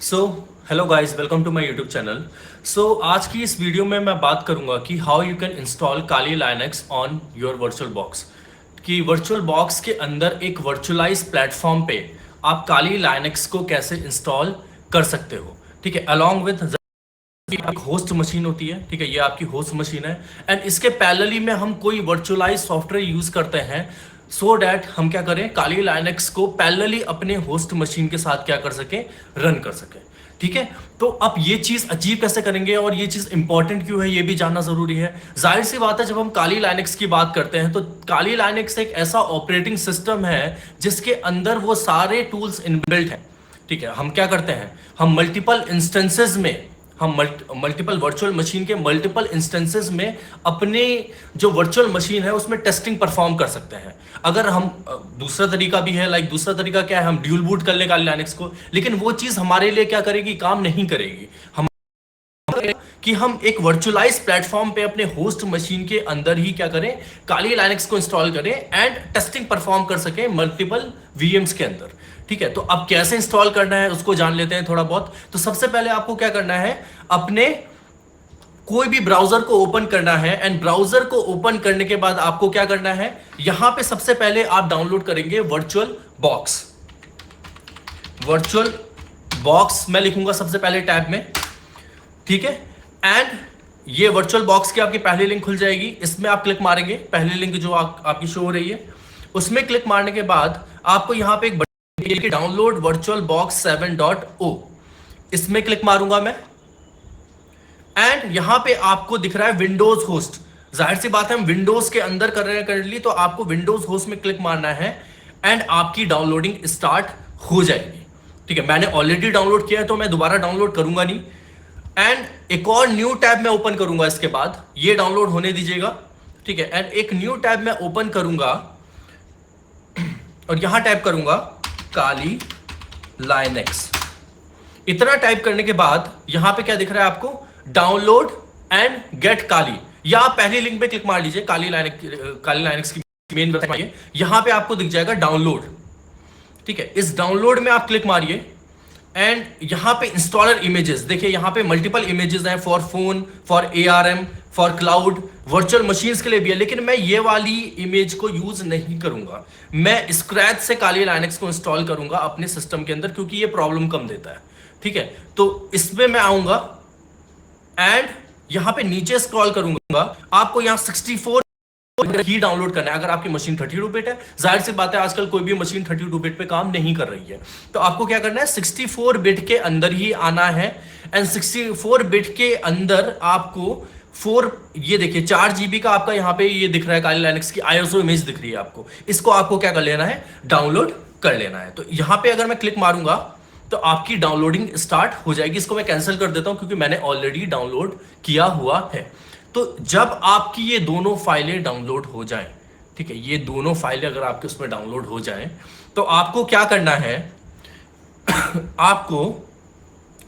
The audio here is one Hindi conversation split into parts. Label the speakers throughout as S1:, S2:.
S1: So hello guys, welcome to my YouTube channel. आज की इस वीडियो में मैं बात करूंगा कि how you can install Kali Linux on your VirtualBox. कि वर्चुअल बॉक्स के अंदर एक वर्चुअलाइज प्लेटफॉर्म पे आप काली लाइनक्स को कैसे इंस्टॉल कर सकते हो। ठीक है, अलॉन्ग विद एक होस्ट मशीन होती है। ठीक है, ये आपकी होस्ट मशीन है एंड इसके पैरेलली में हम कोई वर्चुअलाइज सॉफ्टवेयर यूज करते हैं सो डैट हम क्या करें, काली लाइनक्स को पैरेलली अपने होस्ट मशीन के साथ क्या कर सके, रन कर सके। ठीक है, तो अब ये चीज अचीव कैसे करेंगे और ये चीज इंपॉर्टेंट क्यों है ये भी जानना जरूरी है। जाहिर सी बात है, जब हम काली लाइनक्स की बात करते हैं तो काली लाइनक्स एक ऐसा ऑपरेटिंग सिस्टम है जिसके अंदर वो सारे टूल्स इनबिल्ट हैं। ठीक है, हम क्या करते हैं, हम मल्टीपल इंस्टेंसेस में, हम मल्टीपल वर्चुअल मशीन के मल्टीपल इंस्टेंसेस में अपने जो वर्चुअल मशीन है उसमें टेस्टिंग परफॉर्म कर सकते हैं। अगर हम दूसरा तरीका भी है, दूसरा तरीका क्या है, हम ड्यूल बूट कर ले काली लाइनक्स को, लेकिन वो चीज हमारे लिए क्या करेगी, काम नहीं करेगी। हम कि हम एक वर्चुअलाइज प्लेटफॉर्म पे अपने होस्ट मशीन के अंदर ही क्या करें, काली लाइनक्स को इंस्टॉल करें एंड टेस्टिंग परफॉर्म कर सकें मल्टीपल वीएम्स के अंदर। ठीक है, तो अब कैसे इंस्टॉल करना है उसको जान लेते हैं थोड़ा बहुत। तो सबसे पहले आपको क्या करना है, अपने कोई भी ब्राउजर को ओपन करना है एंड ब्राउजर को ओपन करने के बाद आपको क्या करना है, यहां पे सबसे पहले आप डाउनलोड करेंगे वर्चुअल बॉक्स। वर्चुअल बॉक्स मैं लिखूंगा सबसे पहले टैब में। ठीक है, एंड ये वर्चुअल बॉक्स की आपकी पहली लिंक खुल जाएगी, इसमें आप क्लिक मारेंगे, पहली लिंक जो आपकी शो हो रही है उसमें क्लिक मारने के बाद आपको यहां पे एक डाउनलोड वर्चुअल बॉक्स 7.o, इसमें क्लिक मारूंगा मैं एंड यहां पे आपको दिख रहा है विंडोज होस्ट। जाहिर सी बात है, हम विंडोज के अंदर कर रहे हैं करंटली, तो आपको विंडोज होस्ट में क्लिक मारना है एंड आपकी डाउनलोडिंग स्टार्ट हो जाएगी। ठीक है, मैंने ऑलरेडी डाउनलोड किया है तो मैं दोबारा डाउनलोड करूंगा नहीं एंड एक और न्यू टैब मैं ओपन करूंगा इसके बाद, ये डाउनलोड होने दीजिएगा। ठीक है, एंड एक न्यू टैब मैं ओपन करूंगा और यहां टाइप करूंगा काली लाइनक्स। इतना टाइप करने के बाद यहां पे क्या दिख रहा है आपको, डाउनलोड एंड गेट काली, या आप पहली लिंक पे क्लिक मार लीजिए, काली लाइनक्स की मेन वेबसाइट, यहां पे आपको दिख जाएगा डाउनलोड। ठीक है, इस डाउनलोड में आप क्लिक मारिए एंड यहां पे इंस्टॉलर इमेजेस देखिए, यहां पे मल्टीपल इमेजेस हैं, for phone, for ARM, for cloud, virtual machines के लिए भी है, लेकिन मैं ये वाली इमेज को यूज नहीं करूंगा। मैं स्क्रैच से काली लाइनक्स को इंस्टॉल करूंगा अपने सिस्टम के अंदर, क्योंकि ये प्रॉब्लम कम देता है। ठीक है, तो इसमें मैं आऊंगा एंड यहां पे नीचे स्क्रॉल करूंगा, आपको यहां 64 ही डाउनलोड करना है। अगर आपकी मशीन 32 बिट है, जाहिर सी बात है आजकल कोई भी मशीन 32 बिट पे काम नहीं कर रही है, तो आपको क्या करना है, 64 बिट के अंदर ही आना है एंड 64 बिट के अंदर आपको ये देखिए 4 GB का आपका यहां पे ये दिख रहा है, काली लाइनक्स की ISO इमेज दिख रही है आपको, इसको आपको क्या कर लेना है, डाउनलोड कर लेना है। तो यहां पे अगर मैं क्लिक मारूंगा तो आपकी डाउनलोडिंग स्टार्ट हो जाएगी। इसको मैं कैंसिल कर देता हूं क्योंकि मैंने ऑलरेडी डाउनलोड किया हुआ है। तो जब आपकी ये दोनों फाइलें डाउनलोड हो जाएं, ठीक है, ये दोनों फाइलें अगर आपके उसमें डाउनलोड हो जाएं तो आपको क्या करना है आपको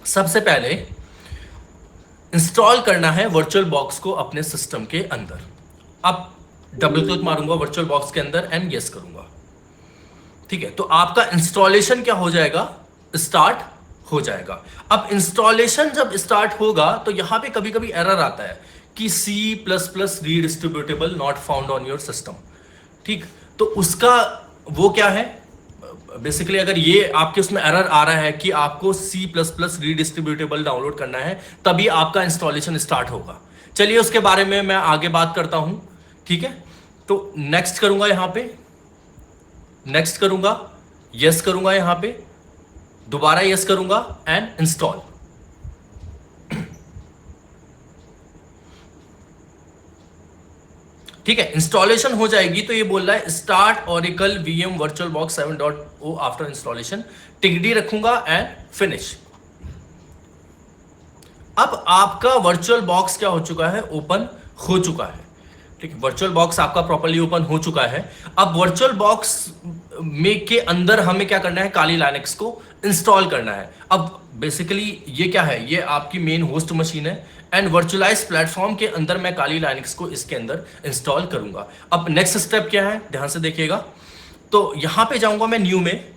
S1: सबसे पहले इंस्टॉल करना है वर्चुअल बॉक्स को अपने सिस्टम के अंदर। अब डबल क्लिक मारूंगा वर्चुअल बॉक्स के अंदर एंड यस करूंगा। ठीक है, तो आपका इंस्टॉलेशन क्या हो जाएगा, स्टार्ट हो जाएगा। अब इंस्टॉलेशन जब स्टार्ट होगा तो यहां पे कभी कभी एरर आता है कि C++ redistributable not found on your system. ठीक, तो उसका वो क्या है, बेसिकली अगर ये आपके उसमें एरर आ रहा है कि आपको C++ रीडिस्ट्रीब्यूटेबल डाउनलोड करना है तभी आपका इंस्टॉलेशन स्टार्ट होगा। चलिए उसके बारे में मैं आगे बात करता हूं। ठीक है, तो नेक्स्ट करूंगा, यहां पे नेक्स्ट करूंगा, यस करूंगा, यहां पे दोबारा यस करूंगा एंड इंस्टॉल। ठीक है, इंस्टॉलेशन हो जाएगी तो ये बोल रहा है start Oracle VM virtual box 7.o after installation, टिकडी रखूंगा एंड फिनिश। अब आपका वर्चुअल बॉक्स क्या हो चुका है, ओपन हो चुका है। ठीक है, वर्चुअल बॉक्स आपका प्रॉपर्ली ओपन हो चुका है। अब वर्चुअल बॉक्स में के अंदर हमें क्या करना है, काली लाइनक्स को इंस्टॉल करना है। अब बेसिकली ये क्या है, ये आपकी मेन होस्ट मशीन है एंड वर्चुअलाइज प्लेटफॉर्म के अंदर मैं काली लाइनक्स को इसके अंदर इंस्टॉल करूंगा। अब नेक्स्ट स्टेप क्या है, ध्यान से देखिएगा। तो यहां पे जाऊंगा मैं न्यू में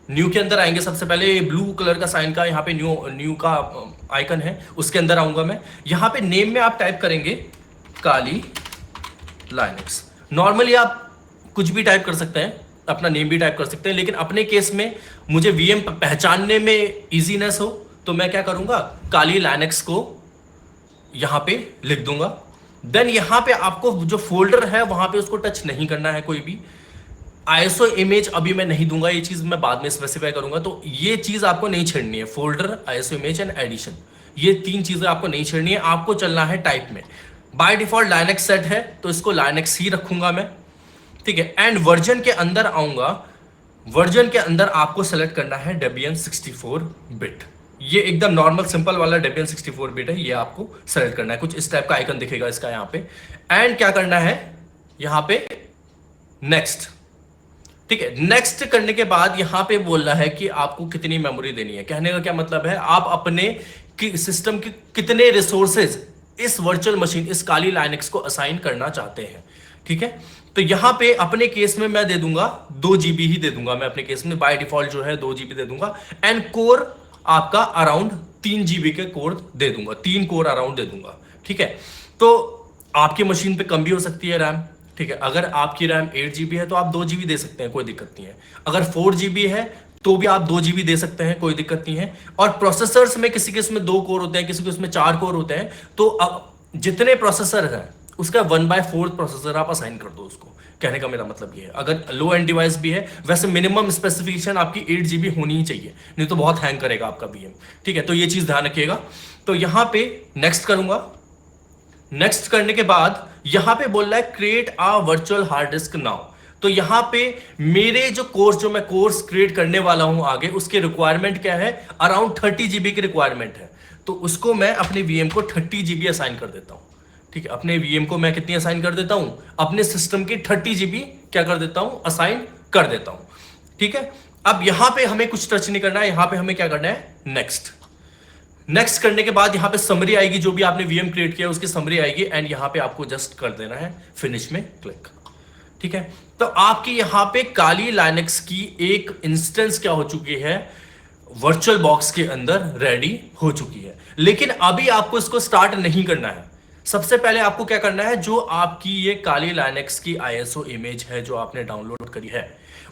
S1: न्यू के अंदर आएंगे, सबसे पहले ब्लू कलर का साइन का यहाँ पे न्यू न्यू का आइकन है, उसके अंदर आऊंगा मैं। यहाँ पे नेम में आप टाइप करेंगे काली लाइनेक्स। नॉर्मली आप कुछ भी टाइप कर सकते हैं, अपना नेम भी टाइप कर सकते हैं, लेकिन अपने केस में मुझे वीएम पहचानने में इजीनेस हो तो मैं क्या करूंगा, काली लाइनेक्स को यहां पे लिख दूंगा। देन यहां पे आपको जो फोल्डर है वहां पे उसको टच नहीं करना है कोई भी। आईएसओ इमेज अभी मैं नहीं दूंगा, ये चीज मैं बाद में स्पेसिफाई करूंगा, तो ये चीज आपको नहीं छेड़नी है। Folder, ISO image and edition, ये तीन चीजें आपको नहीं छेड़नी है, आपको चलना है टाइप में। बाय डिफॉल्ट लाइनेक्स सेट है तो इसको लाइनेक्स ही रखूंगा मैं, ठीक है। एंड वर्जन के अंदर आऊंगा, वर्जन के अंदर आपको सेलेक्ट करना है डेबियन 64 बिट। ये एकदम नॉर्मल सिंपल वाला डेबियन 64 बिट है, ये आपको सेलेक्ट करना है। कुछ इस टाइप का आइकन दिखेगा इसका यहाँ पे। एंड क्या करना है यहाँ पे, नेक्स्ट, ठीक है। नेक्स्ट करने के बाद यहां पे बोल रहा है कि आपको कितनी मेमोरी देनी है। कहने का क्या मतलब है, आप अपने सिस्टम के कितने रिसोर्सेज इस वर्चुअल मशीन, इस काली लाइनेक्स को असाइन करना चाहते हैं, ठीक है। तो यहां पे अपने केस में मैं दे दूंगा 2 जीबी ही दे दूंगा मैं अपने केस में, बाय डिफॉल्ट जो है 2 जीबी दे दूंगा। एंड कोर आपका अराउंड 3 जीबी के कोर दे दूंगा, 3 कोर अराउंड दे दूंगा, ठीक है। तो आपकी मशीन पे कम भी हो सकती है रैम, ठीक है। अगर आपकी रैम 8 जीबी है तो आप 2 जीबी दे सकते हैं, कोई दिक्कत नहीं है। अगर 4 जीबी है तो भी आप 2 जीबी दे सकते हैं, कोई दिक्कत नहीं है। और प्रोसेसर्स में किसी के उसमें 2 कोर होते हैं, किसी के उसमें 4 कोर होते हैं, तो जितने प्रोसेसर है उसका 1/4 प्रोसेसर आप असाइन कर दो उसको। कहने का मेरा मतलब ये है, अगर लो एंड डिवाइस भी है, वैसे मिनिमम स्पेसिफिकेशन आपकी 8 जीबी होनी ही चाहिए, नहीं तो बहुत हैंग करेगा आपका वीएम, ठीक है। तो ये चीज ध्यान रखिएगा। तो यहां पे नेक्स्ट करूंगा। नेक्स्ट करने के बाद यहां पे बोल रहा है create a virtual hard disk now. तो यहां पे मेरे जो कोर्स, जो मैं कोर्स क्रिएट करने वाला हूं आगे, उसके रिक्वायरमेंट क्या है, अराउंड 30 जीबी की रिक्वायरमेंट है। तो उसको मैं अपने वीएम को 30 जीबी असाइन कर देता हूं, ठीक है। अपने वीएम को मैं कितनी असाइन कर देता हूं, अपने सिस्टम की 30 जीबी क्या कर देता हूं, असाइन कर देता हूं, ठीक है। अब यहां पे हमें कुछ टच नहीं करना है, यहां पे हमें क्या करना है, नेक्स्ट। नेक्स्ट करने के बाद यहां पे समरी आएगी, जो भी आपने वीएम क्रिएट किया उसकी समरी आएगी। एंड यहां पे आपको जस्ट कर देना है फिनिश में क्लिक, ठीक है। तो आपकी यहां पे काली लाइनेक्स की एक इंस्टेंस क्या हो चुकी है, वर्चुअल बॉक्स के अंदर रेडी हो चुकी है। लेकिन अभी आपको इसको स्टार्ट नहीं करना है। सबसे पहले आपको क्या करना है, जो आपकी ये काली लाइनेक्स की आईएसओ इमेज है जो आपने डाउनलोड करी है,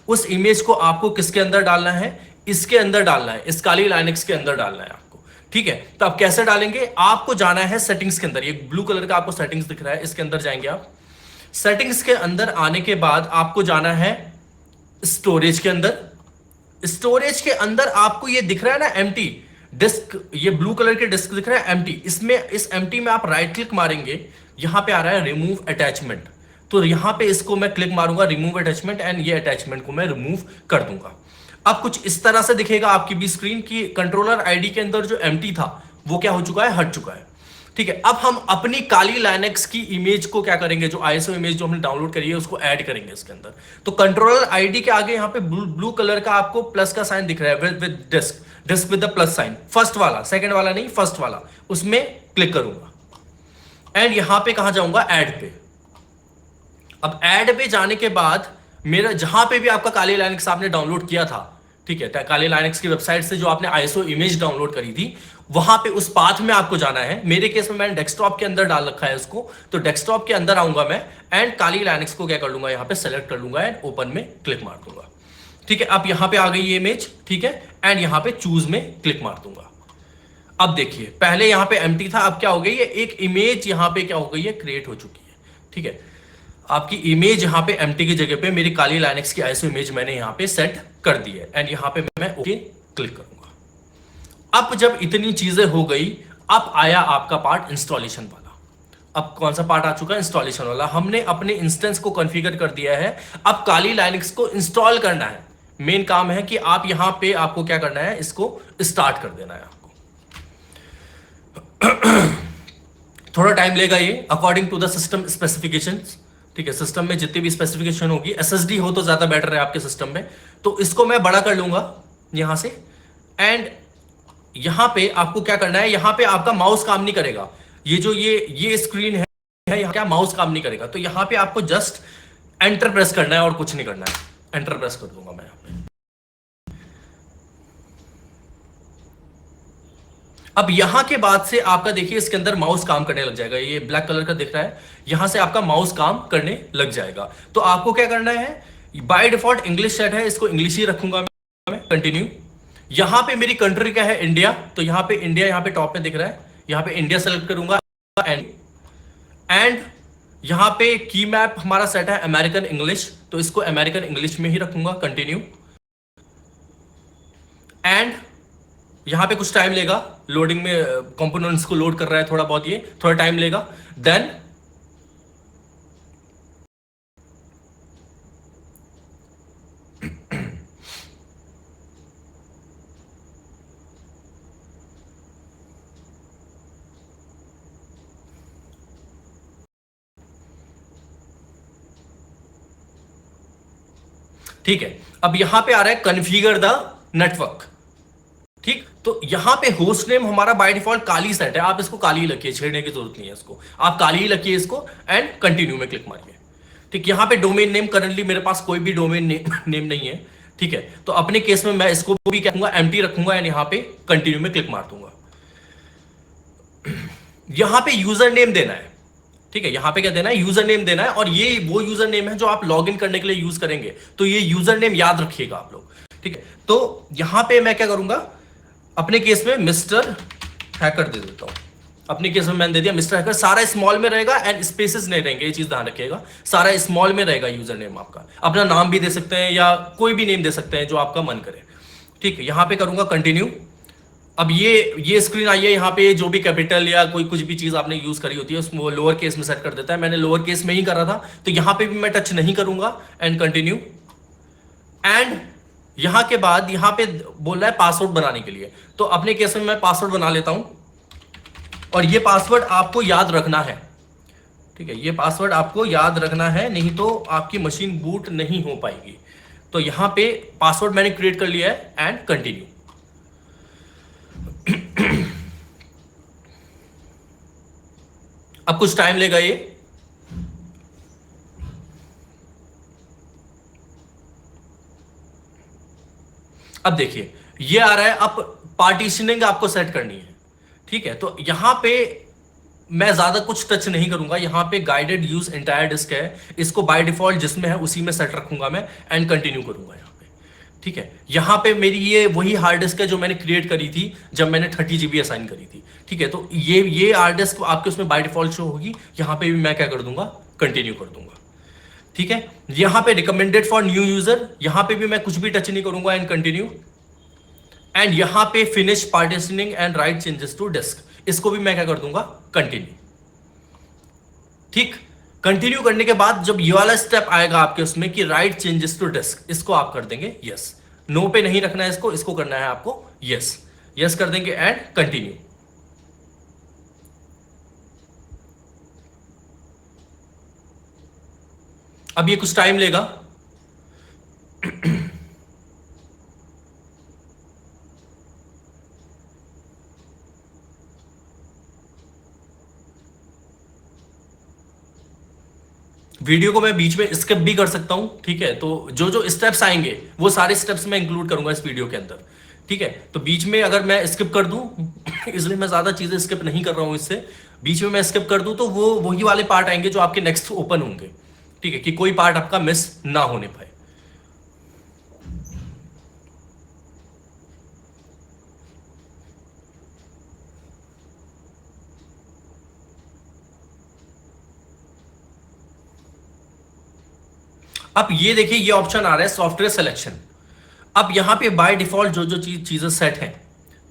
S1: उस इमेज को आपको किसके अंदर डालना है, इसके अंदर डालना है, इस काली लाइनेक्स के अंदर डालना है आपको, ठीक है। तो आप कैसे डालेंगे, आपको जाना है सेटिंग्स के अंदर। ये ब्लू कलर का आपको सेटिंग्स दिख रहा है, इसके अंदर जाएंगे आप। सेटिंग्स के अंदर आने के बाद आपको जाना है स्टोरेज के अंदर। स्टोरेज के अंदर आपको ये दिख रहा है ना एम्प्टी डिस्क, ये ब्लू कलर के डिस्क दिख रहा है एम्प्टी, इसमें इस एम्प्टी में आप राइट क्लिक मारेंगे, यहां पे आ रहा है रिमूव अटैचमेंट। तो यहां पे इसको मैं क्लिक मारूंगा, रिमूव अटैचमेंट, एंड ये अटैचमेंट को मैं रिमूव कर दूंगा। अब कुछ इस तरह से दिखेगा आपकी भी स्क्रीन की कंट्रोलर आईडी के अंदर जो एम्प्टी था वो क्या हो चुका है, हट चुका है, ठीक है। अब हम अपनी काली लाइनेक्स की इमेज को क्या करेंगे, जो आईएसओ इमेज जो हमने डाउनलोड करी है उसको ऐड करेंगे इसके अंदर। तो कंट्रोलर आईडी के आगे यहाँ पे ब्लू कलर का आपको प्लस का साइन दिख रहा है, with disk, disk with the plus sign, first वाला, सेकंड वाला नहीं, फर्स्ट वाला, उसमें क्लिक करूंगा। एंड यहां पे कहां जाऊंगा, ऐड पे। अब ऐड पे जाने के बाद मेरा जहां पे भी आपका काली लाइनेक्स आपने डाउनलोड किया था, ठीक है, काली लाइनेक्स की वेबसाइट से जो आपने आईएसओ इमेज डाउनलोड करी थी, वहां पे उस पाथ में आपको जाना है। मेरे केस में मैंने डेस्कटॉप के अंदर डाल रखा है उसको, तो डेस्कटॉप के अंदर आऊंगा मैं, एंड काली लाइनेक्स को क्या कर लूंगा, यहां पे सेलेक्ट कर लूंगा एंड ओपन में क्लिक मार दूंगा, ठीक है। अब यहां पे आ गई ये इमेज, ठीक है। एंड यहां पे चूज में क्लिक मार दूंगा। अब देखिए, पहले यहां पे एम्प्टी था, अब क्या हो गई है, एक इमेज यहां पे क्या हो गई है, क्रिएट हो चुकी है, ठीक है। आपकी इमेज यहां पे एम्प्टी की जगह पे मेरी काली लाइनेक्स की आईएसओ इमेज मैंने यहां पे सेट कर दी है। एंड यहां पे मैं ओके क्लिक करूंगा। अब जब इतनी चीजें हो गई, अब आया आपका पार्ट इंस्टॉलेशन वाला। अब कौन सा पार्ट आ चुका है, इंस्टॉलेशन वाला। हमने अपने इंस्टेंस को कॉन्फ़िगर कर दिया है, अब काली लाइनेक्स को इंस्टॉल करना है। मेन काम है कि आप यहां पे आपको क्या करना है, इसको स्टार्ट कर देना है आपको। थोड़ा टाइम लेगा ये, according to the system specifications, ठीक है। सिस्टम में जितनी भी स्पेसिफिकेशन होगी, एसएसडी हो तो ज्यादा बेटर है आपके सिस्टम में, तो इसको मैं बड़ा कर लूंगा यहां से। एंड यहां पे आपको क्या करना है, यहां पे आपका माउस काम नहीं करेगा, ये स्क्रीन है यहां क्या माउस काम नहीं करेगा, तो यहां पे आपको जस्ट एंटर प्रेस करना है और कुछ नहीं करना है। एंटर प्रेस कर दूंगा मैं यहां पे। अब यहां के बाद से आपका देखिए इसके अंदर माउस काम करने लग जाएगा, ये ब्लैक कलर का दिख रहा है, यहां से आपका माउस काम करने लग जाएगा। तो आपको क्या करना है, बाय डिफॉल्ट इंग्लिश सेट है, इसको इंग्लिश ही रखूंगा मैं, कंटिन्यू। यहां पे मेरी कंट्री क्या है, इंडिया, तो यहां पे इंडिया यहां पे टॉप में दिख रहा है, यहां पे इंडिया सेलेक्ट करूंगा। एंड यहां पे की मैप हमारा सेट है अमेरिकन इंग्लिश, तो इसको अमेरिकन इंग्लिश में ही रखूंगा, कंटिन्यू। एंड यहां पे कुछ टाइम लेगा, लोडिंग में कंपोनेंट्स को लोड कर रहा है थोड़ा बहुत, ये थोड़ा टाइम लेगा। देन ठीक है, अब यहां पे आ रहा है कॉन्फ़िगर द नेटवर्क। ठीक, तो यहां पे होस्ट नेम हमारा बाय डिफॉल्ट काली सेट है, आप इसको काली ही रखिए, छेड़ने की जरूरत नहीं है इसको, आप काली ही रखिए इसको। एंड कंटिन्यू में क्लिक मारिए। ठीक, यहां पे डोमेन नेम करंटली मेरे पास कोई भी डोमेन नेम नहीं है। ठीक है, तो अपने केस में मैं इसको भी क्या कहूंगा, एम्प्टी रखूंगा एंड यहां पे कंटिन्यू में क्लिक मार दूंगा। यहां पे यूजर नेम देना है। ठीक है, यहां पे क्या देना है, यूजर नेम देना है, और ये वो यूजर नेम है जो आप लॉग इन करने के लिए यूज करेंगे, तो ये यूजर नेम याद रखिएगा आप लोग। ठीक है, तो यहां पे मैं क्या करूंगा, अपने केस में मिस्टर हैकर दे देता हूं। अपने केस में मैंने दे दिया मिस्टर हैकर, सारा स्मॉल में रहेगा एंड स्पेसेस नहीं रहेंगे, ये चीज ध्यान रखिएगा, सारा स्मॉल में रहेगा यूजर नेम आपका। अपना नाम भी दे सकते हैं या कोई भी नेम दे सकते हैं जो आपका मन करे। ठीक है, यहां पे करूंगा कंटिन्यू। अब ये स्क्रीन आई है, यहाँ पे जो भी कैपिटल या कोई कुछ भी चीज आपने यूज करी होती है उसको लोअर केस में सेट कर देता है, मैंने लोअर केस में ही करा था, तो यहाँ पे भी मैं टच नहीं करूंगा एंड कंटिन्यू। एंड यहां के बाद यहां पे बोल रहा है पासवर्ड बनाने के लिए, तो अपने केस में मैं पासवर्ड बना लेता हूं, और ये पासवर्ड आपको याद रखना है। ठीक है, ये पासवर्ड आपको याद रखना है, नहीं तो आपकी मशीन बूट नहीं हो पाएगी। तो यहां पे पासवर्ड मैंने क्रिएट कर लिया है एंड कंटिन्यू। अब कुछ टाइम लेगा ये। अब देखिए ये आ रहा है, अब पार्टीशनिंग आपको सेट करनी है। ठीक है, तो यहां पे मैं ज्यादा कुछ टच नहीं करूंगा, यहां पे गाइडेड यूज एंटायर डिस्क है, इसको बाय डिफॉल्ट जिसमें है उसी में सेट रखूंगा मैं एंड कंटिन्यू करूंगा यहां पे। ठीक है, यहां पे मेरी ये वही हार्ड डिस्क है जो मैंने क्रिएट करी थी जब मैंने 30 GB असाइन करी थी। ठीक है, तो ये हार्ड डिस्क आपके उसमें बाय डिफॉल्ट शो होगी, यहां पे भी मैं क्या कर दूंगा, कंटिन्यू कर दूंगा। ठीक है, यहां पे रिकमेंडेड फॉर न्यू यूजर, यहां पे भी मैं कुछ भी टच नहीं करूंगा एंड कंटिन्यू। एंड यहां पे finish partitioning and write changes to disk, इसको भी मैं क्या कर दूंगा, कंटिन्यू। ठीक, कंटिन्यू करने के बाद जब ये वाला स्टेप आएगा आपके उसमें कि राइट चेंजेस टू डिस्क, इसको आप कर देंगे यस। नो पे नहीं रखना है इसको, इसको करना है आपको यस। यस कर देंगे एंड कंटिन्यू। अब ये कुछ टाइम लेगा। वीडियो को मैं बीच में स्किप भी कर सकता हूं। ठीक है, तो जो जो स्टेप्स आएंगे वो सारे स्टेप्स मैं इंक्लूड करूंगा इस वीडियो के अंदर। ठीक है, तो बीच में अगर मैं स्किप कर दूं इसलिए मैं ज्यादा चीजें स्किप नहीं कर रहा हूं इससे, बीच में मैं स्किप कर दूं तो वो वही वाले पार्ट आएंगे जो आपके नेक्स्ट ओपन होंगे। ठीक है, कि कोई पार्ट आपका मिस ना होने पाए। अब ये देखिए ये ऑप्शन आ रहा है सॉफ्टवेयर सिलेक्शन। अब यहां पे बाय डिफॉल्ट जो जो चीजें सेट हैं,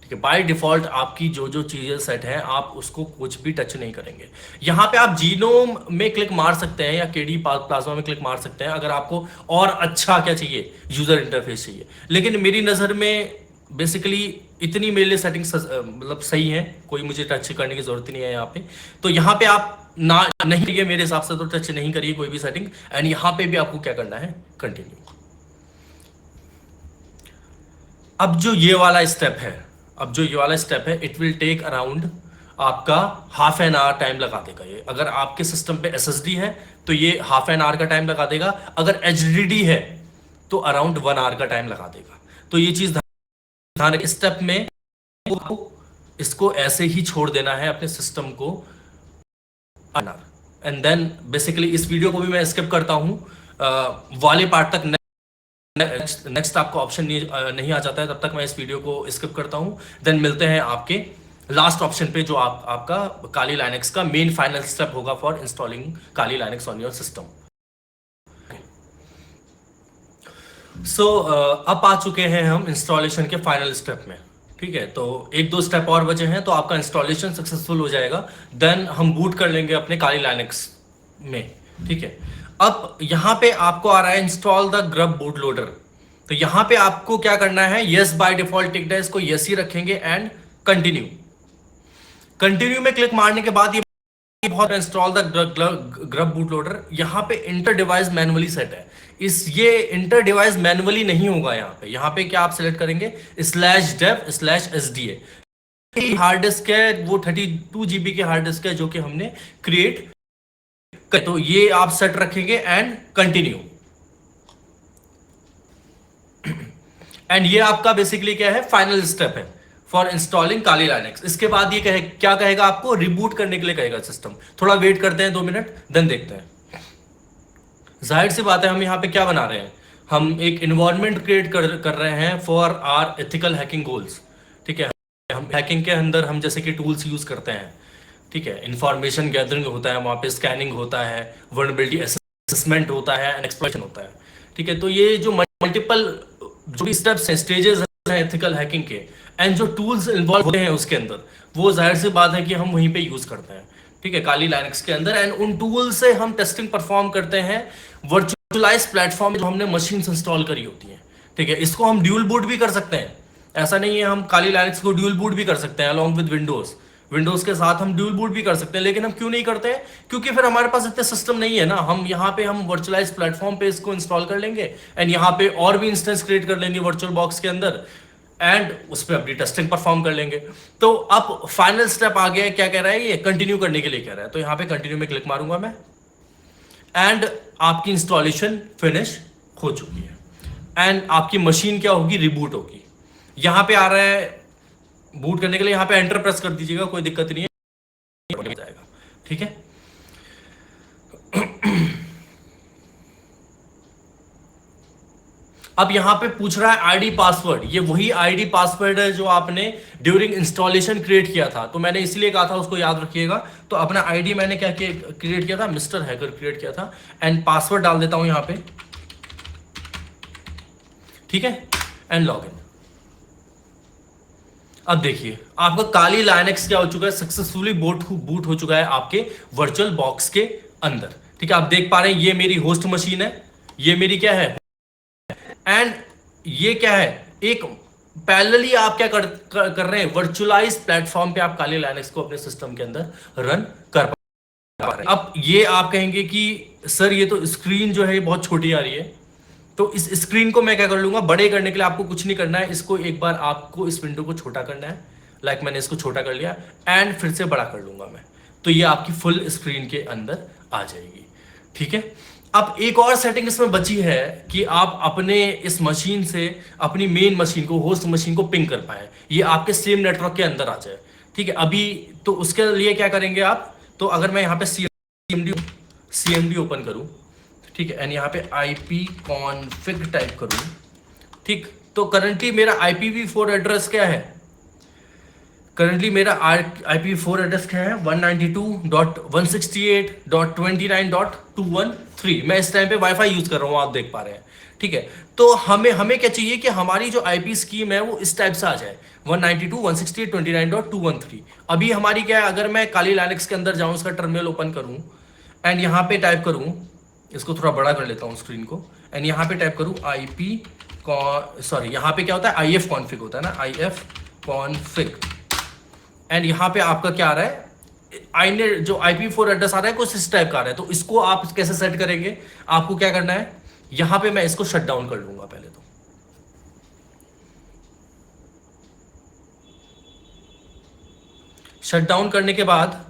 S1: ठीक है, बाय डिफॉल्ट आपकी जो जो चीजें सेट हैं आप उसको कुछ भी टच नहीं करेंगे। यहां पे आप जीनोम में क्लिक मार सकते हैं या केडी प्लाज्मा में क्लिक मार सकते हैं अगर आपको और अच्छा क्या चाहिए, यूजर इंटरफेस चाहिए। लेकिन मेरी नजर में बेसिकली इतनी मेरे लिए सेटिंग मतलब सही है, कोई मुझे टच करने की जरूरत नहीं है यहाँ पे। तो यहाँ पे आप ना नहीं करिए, मेरे हिसाब से तो टच नहीं करिए कोई भी सेटिंग। एंड यहाँ पे भी आपको क्या करना है, कंटिन्यू। अब जो ये वाला स्टेप है, अब जो ये वाला स्टेप है, इट विल टेक अराउंड आपका हाफ एन आवर टाइम लगा देगा ये। अगर आपके सिस्टम पे एसएसडी है तो ये हाफ एन आवर का टाइम लगा देगा, अगर एचडीडी है तो अराउंड 1 आवर का टाइम लगा देगा। तो ये चीज ध्यान स्टेप में इसको ऐसे ही छोड़ देना है अपने सिस्टम को एंड देन बेसिकली इस वीडियो को भी मैं स्किप करता हूं वाले पार्ट तक। नेक्स्ट आपको ऑप्शन नहीं आ जाता है तब तक मैं इस वीडियो को स्किप करता हूं। देन मिलते हैं आपके लास्ट ऑप्शन पे जो आपका काली लाइनेक्स का मेन फाइनल स्टेप होगा for installing Kali Linux on your system. So अब आ चुके हैं हम इंस्टॉलेशन के फाइनल स्टेप में। ठीक है, तो एक दो स्टेप और बचे हैं तो आपका इंस्टॉलेशन सक्सेसफुल हो जाएगा। देन हम बूट कर लेंगे अपने काली लाइनेक्स में। ठीक है, अब यहां पे आपको आ रहा है install the grub boot loader. तो यहां पे आपको क्या करना है, यस बाय डिफॉल्ट टिक है, इसको यस ही रखेंगे एंड कंटिन्यू। कंटिन्यू में क्लिक मारने के बाद ये बहुत install the grub boot loader. यहां पे इंटर डिवाइस मैनुअली सेट है। ये इंटर डिवाइस मैनुअली नहीं होगा। यहाँ पे क्या आप सिलेक्ट करेंगे, /dev/sda। हार्ड डिस्क है वो 32 GB की हार्ड डिस्क है जो कि हमने क्रिएट कर, तो ये आप सेट रखेंगे एंड कंटिन्यू। एंड ये आपका बेसिकली क्या है, फाइनल स्टेप है फॉर इंस्टॉलिंग काली लाइनेक्स। इसके बाद ये क्या कहेगा, आपको रिबूट करने के लिए कहेगा सिस्टम। थोड़ा वेट करते हैं 2 मिनट, देन देखते हैं। जाहिर सी बात है, हम यहाँ पे क्या बना रहे हैं, हम एक इन्वायरमेंट क्रिएट कर रहे हैं for our ethical hacking goals. ठीक है, हम हैकिंग के अंदर हम जैसे कि टूल्स यूज करते हैं। ठीक है, इंफॉर्मेशन गैदरिंग होता है, वहाँ पे स्कैनिंग होता है, वल्नरेबिलिटी असेसमेंट होता है एंड एक्सप्लॉइटेशन होता है। ठीक है, तो ये जो मल्टीपल जो भी स्टेप्स हैं, स्टेजेस हैं एथिकल हैकिंग के, एंड जो टूल्स इन्वॉल्व होते हैं उसके अंदर, वो जाहिर सी बात है कि हम वहीं पे यूज करते हैं। ठीक है, काली लाइनेक्स के अंदर, एंड उन टूल से हम टेस्टिंग परफॉर्म करते हैं वर्चुअलाइज प्लेटफॉर्म जो हमने मशीन इंस्टॉल करी होती है। ठीक है, इसको हम ड्यूल बूट भी कर सकते हैं। ऐसा नहीं है, हम काली लाइनेक्स को ड्यूल बूट भी कर सकते हैं अलॉन्ग विद विंडोज के साथ हम ड्यूल बूट भी कर सकते हैं। लेकिन हम क्यों नहीं करते हैं, क्योंकि फिर हमारे पास इतने सिस्टम नहीं है ना। हम यहाँ पे हम वर्चुअलाइज प्लेटफॉर्म पे इसको इंस्टॉल कर लेंगे एंड यहाँ पे और भी इंस्टेंस क्रिएट कर लेंगे वर्चुअल बॉक्स के अंदर एंड उस पर अपनी टेस्टिंग परफॉर्म कर लेंगे। तो अब फाइनल स्टेप आ गया है, क्या कह रहा है ये, कंटिन्यू करने के लिए कह रहा है। तो यहाँ पे कंटिन्यू में क्लिक मारूंगा मैं एंड आपकी इंस्टॉलेशन फिनिश हो चुकी है एंड आपकी मशीन क्या होगी, रिबूट होगी। यहाँ पे आ रहा है बूट करने के लिए, यहाँ पे एंटर प्रेस कर दीजिएगा, कोई दिक्कत नहीं है, जाएगा। ठीक है, अब यहां पे पूछ रहा है आईडी पासवर्ड। ये वही आईडी पासवर्ड है जो आपने ड्यूरिंग इंस्टॉलेशन क्रिएट किया था, तो मैंने इसलिए कहा था उसको याद रखिएगा। तो अपना आईडी मैंने क्या क्रिएट किया था, मिस्टर हैकर क्रिएट किया था एंड पासवर्ड डाल देता हूं यहां पे। ठीक है, एंड लॉग इन। अब देखिए आपका काली लाइनेक्स क्या हो चुका है, सक्सेसफुली बूट हो चुका है आपके वर्चुअल बॉक्स के अंदर। ठीक है, आप देख पा रहे हैं ये मेरी होस्ट मशीन है, ये मेरी क्या है, एंड ये क्या है, एक पैरेलली आप क्या कर रहे हैं, वर्चुअलाइज प्लेटफॉर्म पे आप काली लाइनेक्स को अपने सिस्टम के अंदर रन कर पा रहे हैं। अब ये आप कहेंगे कि सर ये तो स्क्रीन जो है ये बहुत छोटी आ रही है, तो इस स्क्रीन को मैं क्या कर लूंगा, बड़े करने के लिए आपको कुछ नहीं करना है, इसको एक बार आपको इस विंडो को छोटा करना है। लाइक मैंने इसको छोटा कर लिया एंड फिर से बड़ा कर लूंगा मैं, तो ये आपकी फुल स्क्रीन के अंदर आ जाएगी। ठीक है, अब एक और सेटिंग इसमें बची है कि आप अपने इस मशीन से अपनी मेन मशीन को, होस्ट मशीन को पिंग कर पाए, ये आपके सेम नेटवर्क के अंदर आ जाए। ठीक है, अभी तो उसके लिए क्या करेंगे आप, तो अगर मैं यहाँ पे CMD ओपन करूँ, ठीक है, एंड यहाँ पे IP config टाइप करूँ, ठीक, तो करंटली मेरा IPv4 एड्रेस क्या है, करंटली मेरा IPv4 एड्रेस क्या है, 192.168.29.213। मैं इस टाइम पे वाईफाई यूज कर रहा हूँ, आप देख पा रहे हैं। ठीक है, तो हमें क्या चाहिए कि हमारी जो IP स्कीम है वो इस टाइप से आ जाए, 192.168.29.213। अभी हमारी क्या है, अगर मैं काली लाइनेक्स के अंदर जाऊँ, उसका टर्मिनल ओपन करूँ एंड यहाँ पे टाइप करूँ, इसको थोड़ा बड़ा कर लेता हूँ स्क्रीन को, एंड यहाँ पे टाइप करूँ यहाँ पे क्या होता है, IF config होता है ना, IF config, एंड यहाँ पे आपका क्या आ रहा है, आईनेट जो IPv4 एड्रेस आ रहा है कुछ इस टाइप का आ रहा है। तो इसको आप कैसे सेट करेंगे, आपको क्या करना है, यहां पे मैं इसको शट डाउन कर लूंगा पहले तो। शट डाउन करने के बाद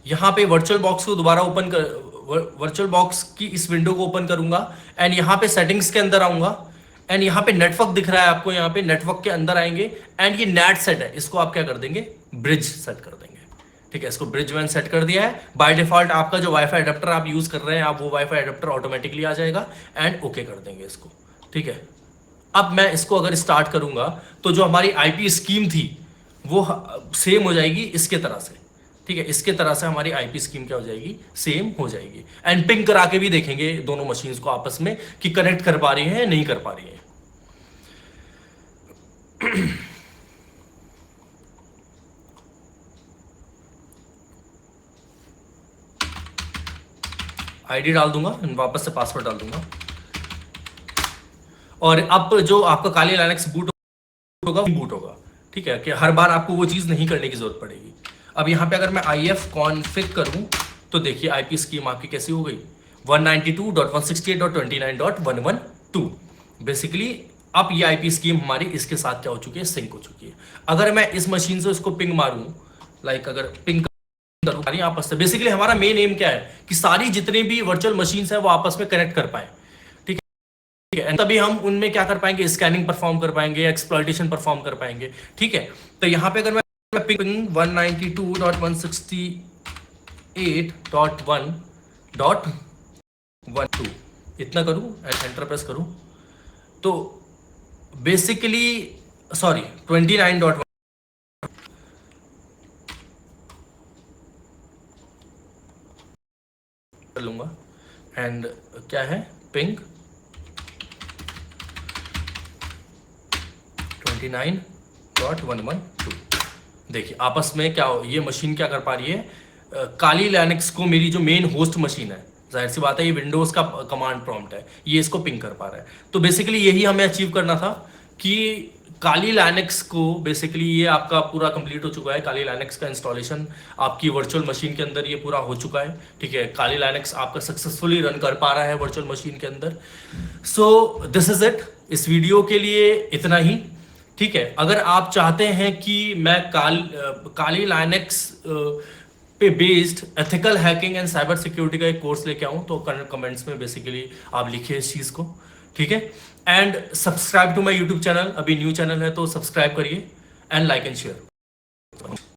S1: यहां पे वर्चुअल बॉक्स को दोबारा ओपन कर, वर्चुअल बॉक्स की इस विंडो को ओपन करूंगा एंड यहां पे सेटिंग्स के अंदर आऊंगा एंड यहाँ पे नेटवर्क दिख रहा है आपको, यहाँ पे नेटवर्क के अंदर आएंगे एंड ये नेट सेट है, इसको आप क्या कर देंगे, ब्रिज सेट कर देंगे। ठीक है, इसको ब्रिज मैन सेट कर दिया है। बाय डिफॉल्ट आपका जो वाईफाई अडेप्टर आप यूज कर रहे हैं, आप वो वाईफाई अडेप्टर ऑटोमेटिकली आ जाएगा एंड ओके कर देंगे इसको। ठीक है, अब मैं इसको अगर स्टार्ट करूंगा तो जो हमारी आईपी स्कीम थी वो सेम हो जाएगी इसके तरह से। ठीक है, इसके तरह से हमारी आईपी स्कीम क्या हो जाएगी, सेम हो जाएगी। एंड पिंग करा के भी देखेंगे दोनों मशीन्स को आपस में कि कनेक्ट कर पा रही हैं या नहीं कर पा रही हैं। आईडी डाल दूंगा, वापस से पासवर्ड डाल दूंगा। और अब जो आपका काली लाइनक्स बूट होगा। ठीक है, कि हर बार आपको वो चीज नहीं करने की जरूरत पड़ेगी। अब यहाँ पे अगर मैं IF कॉन्फ़िग करूं तो देखिए आईपी स्कीम आपकी कैसी हो गई, 192.168.29.112। बेसिकली अब ये आईपी स्कीम हमारी इसके साथ क्या हो चुकी है, सिंक हो चुकी है। अगर मैं इस मशीन से इसको पिंग मारूं, लाइक अगर पिंग करूं आपस में, बेसिकली हमारा मेन एम क्या है कि सारी जितनी भी वर्चुअल मशीन्स है वो आपस में कनेक्ट कर पाए। ठीक है, तभी हम उनमें क्या कर पाएंगे, स्कैनिंग परफॉर्म कर पाएंगे, एक्सप्लॉइटेशन परफॉर्म कर पाएंगे। ठीक है, तो यहाँ पे अगर मैं पिंग 192.168.1.12 इतना करूं एंड एंटर प्रेस करूं तो बेसिकली सॉरी 29.1 कर लूंगा एंड क्या है, पिंग 29.112। देखिए आपस में क्या हो, ये मशीन क्या कर पा रही है, काली लाइनक्स को, मेरी जो मेन होस्ट मशीन है, जाहिर सी बात है ये विंडोज का कमांड प्रॉम्प्ट है, ये इसको पिंग कर पा रहा है। तो बेसिकली यही हमें अचीव करना था कि काली लाइनक्स को, बेसिकली ये आपका पूरा कंप्लीट हो चुका है। काली लाइनक्स का इंस्टॉलेशन आपकी वर्चुअल मशीन के अंदर ये पूरा हो चुका है। ठीक है, काली लाइनक्स आपका सक्सेसफुली रन कर पा रहा है वर्चुअल मशीन के अंदर। सो दिस इज इट, इस वीडियो के लिए इतना ही। ठीक है, अगर आप चाहते हैं कि मैं काली लाइनक्स पे based ethical hacking and cyber security का एक कोर्स लेके आऊं तो कमेंट्स में बेसिकली आप लिखिए इस चीज को। ठीक है, and subscribe to my YouTube channel, अभी न्यू चैनल है तो सब्सक्राइब करिए एंड लाइक एंड शेयर।